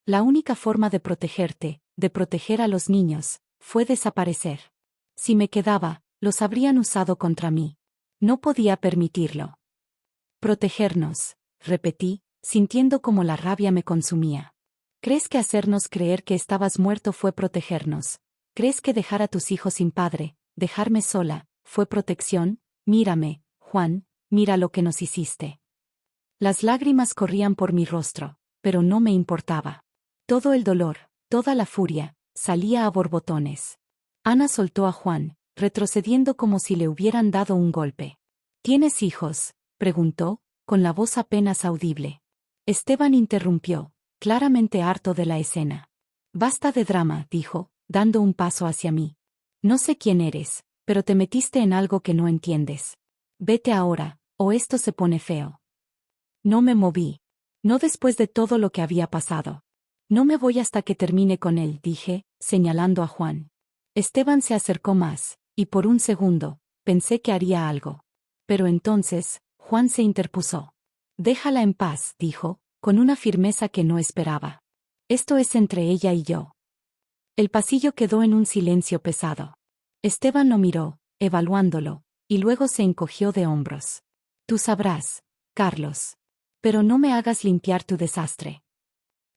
La única forma de protegerte, de proteger a los niños, fue desaparecer. Si me quedaba, los habrían usado contra mí. No podía permitirlo». «Protegernos», repetí, sintiendo como la rabia me consumía. «¿Crees que hacernos creer que estabas muerto fue protegernos? ¿Crees que dejar a tus hijos sin padre, dejarme sola, fue protección? Mírame, Juan, mira lo que nos hiciste». Las lágrimas corrían por mi rostro, pero no me importaba. Todo el dolor, toda la furia, salía a borbotones. Ana soltó a Juan, retrocediendo como si le hubieran dado un golpe. «¿Tienes hijos?», preguntó, con la voz apenas audible. Esteban interrumpió, claramente harto de la escena. «Basta de drama», dijo, dando un paso hacia mí. «No sé quién eres, pero te metiste en algo que no entiendes. Vete ahora, o esto se pone feo». No me moví. No después de todo lo que había pasado. «No me voy hasta que termine con él», dije, señalando a Juan. Esteban se acercó más, y por un segundo, pensé que haría algo. Pero entonces, Juan se interpuso. «Déjala en paz», dijo, con una firmeza que no esperaba. «Esto es entre ella y yo». El pasillo quedó en un silencio pesado. Esteban lo miró, evaluándolo, y luego se encogió de hombros. «Tú sabrás, Carlos. Pero no me hagas limpiar tu desastre».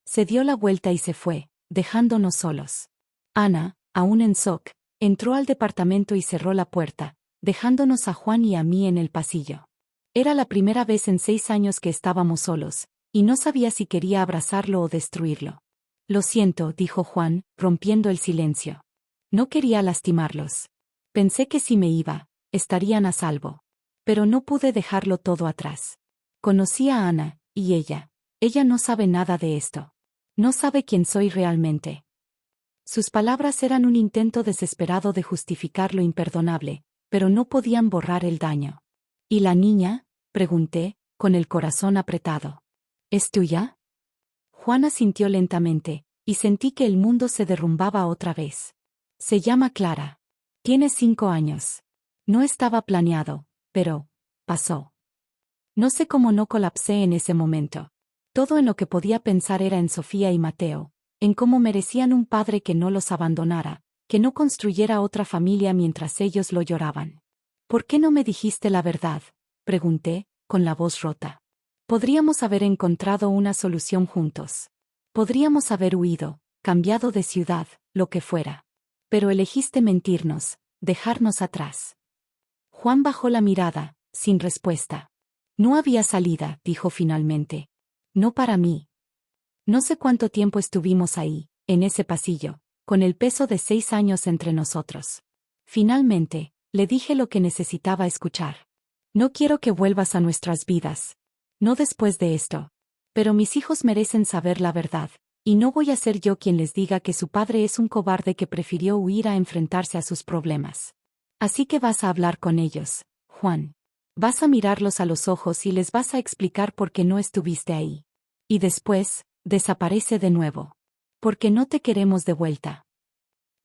Se dio la vuelta y se fue, dejándonos solos. Ana, aún en shock, entró al departamento y cerró la puerta, dejándonos a Juan y a mí en el pasillo. Era la primera vez en 6 años que estábamos solos, y no sabía si quería abrazarlo o destruirlo. «Lo siento», dijo Juan, rompiendo el silencio. «No quería lastimarlos. Pensé que si me iba, estarían a salvo. Pero no pude dejarlo todo atrás. Conocí a Ana, y ella no sabe nada de esto. No sabe quién soy realmente». Sus palabras eran un intento desesperado de justificar lo imperdonable, pero no podían borrar el daño. «¿Y la niña?», pregunté, con el corazón apretado. «¿Es tuya?». Juan asintió lentamente, y sentí que el mundo se derrumbaba otra vez. «Se llama Clara. Tiene 5 años. No estaba planeado, pero pasó». No sé cómo no colapsé en ese momento. Todo en lo que podía pensar era en Sofía y Mateo, en cómo merecían un padre que no los abandonara, que no construyera otra familia mientras ellos lo lloraban. «¿Por qué no me dijiste la verdad?», pregunté, con la voz rota. «Podríamos haber encontrado una solución juntos. Podríamos haber huido, cambiado de ciudad, lo que fuera. Pero elegiste mentirnos, dejarnos atrás». Juan bajó la mirada, sin respuesta. «No había salida», dijo finalmente. «No para mí». No sé cuánto tiempo estuvimos ahí, en ese pasillo, con el peso de 6 años entre nosotros. Finalmente, Le dije lo que necesitaba escuchar. No quiero que vuelvas a nuestras vidas. No después de esto. Pero mis hijos merecen saber la verdad, y no voy a ser yo quien les diga que su padre es un cobarde que prefirió huir a enfrentarse a sus problemas. Así que vas a hablar con ellos, Juan. Vas a mirarlos a los ojos y les vas a explicar por qué no estuviste ahí. Y después, desaparece de nuevo. Porque no te queremos de vuelta.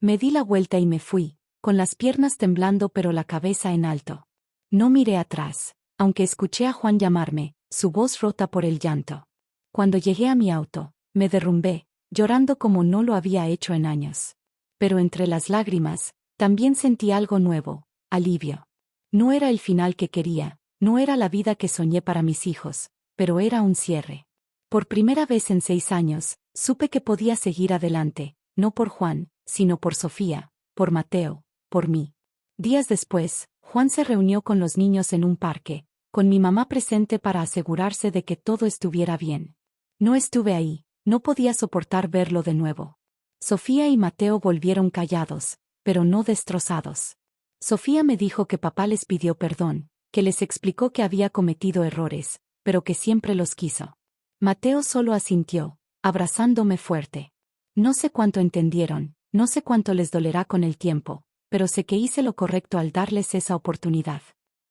Me di la vuelta y me fui, con las piernas temblando pero la cabeza en alto. No miré atrás, aunque escuché a Juan llamarme, su voz rota por el llanto. Cuando llegué a mi auto, me derrumbé, llorando como no lo había hecho en años. Pero entre las lágrimas, también sentí algo nuevo, alivio. No era el final que quería, no era la vida que soñé para mis hijos, pero era un cierre. Por primera vez en 6 años, supe que podía seguir adelante, no por Juan, sino por Sofía, por Mateo, por mí. Días después, Juan se reunió con los niños en un parque, con mi mamá presente para asegurarse de que todo estuviera bien. No estuve ahí, no podía soportar verlo de nuevo. Sofía y Mateo volvieron callados, pero no destrozados. Sofía me dijo que papá les pidió perdón, que les explicó que había cometido errores, pero que siempre los quiso. Mateo solo asintió, abrazándome fuerte. No sé cuánto entendieron, no sé cuánto les dolerá con el tiempo, pero sé que hice lo correcto al darles esa oportunidad.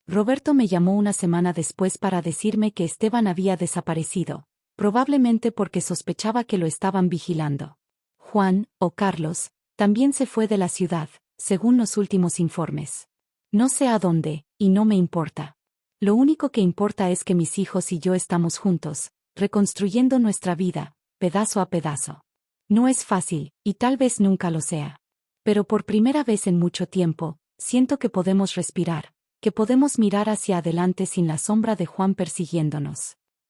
Roberto me llamó una semana después para decirme que Esteban había desaparecido, probablemente porque sospechaba que lo estaban vigilando. Juan, o Carlos, también se fue de la ciudad, según los últimos informes. No sé a dónde, y no me importa. Lo único que importa es que mis hijos y yo estamos juntos, reconstruyendo nuestra vida, pedazo a pedazo. No es fácil, y tal vez nunca lo sea. Pero por primera vez en mucho tiempo, siento que podemos respirar, que podemos mirar hacia adelante sin la sombra de Juan persiguiéndonos.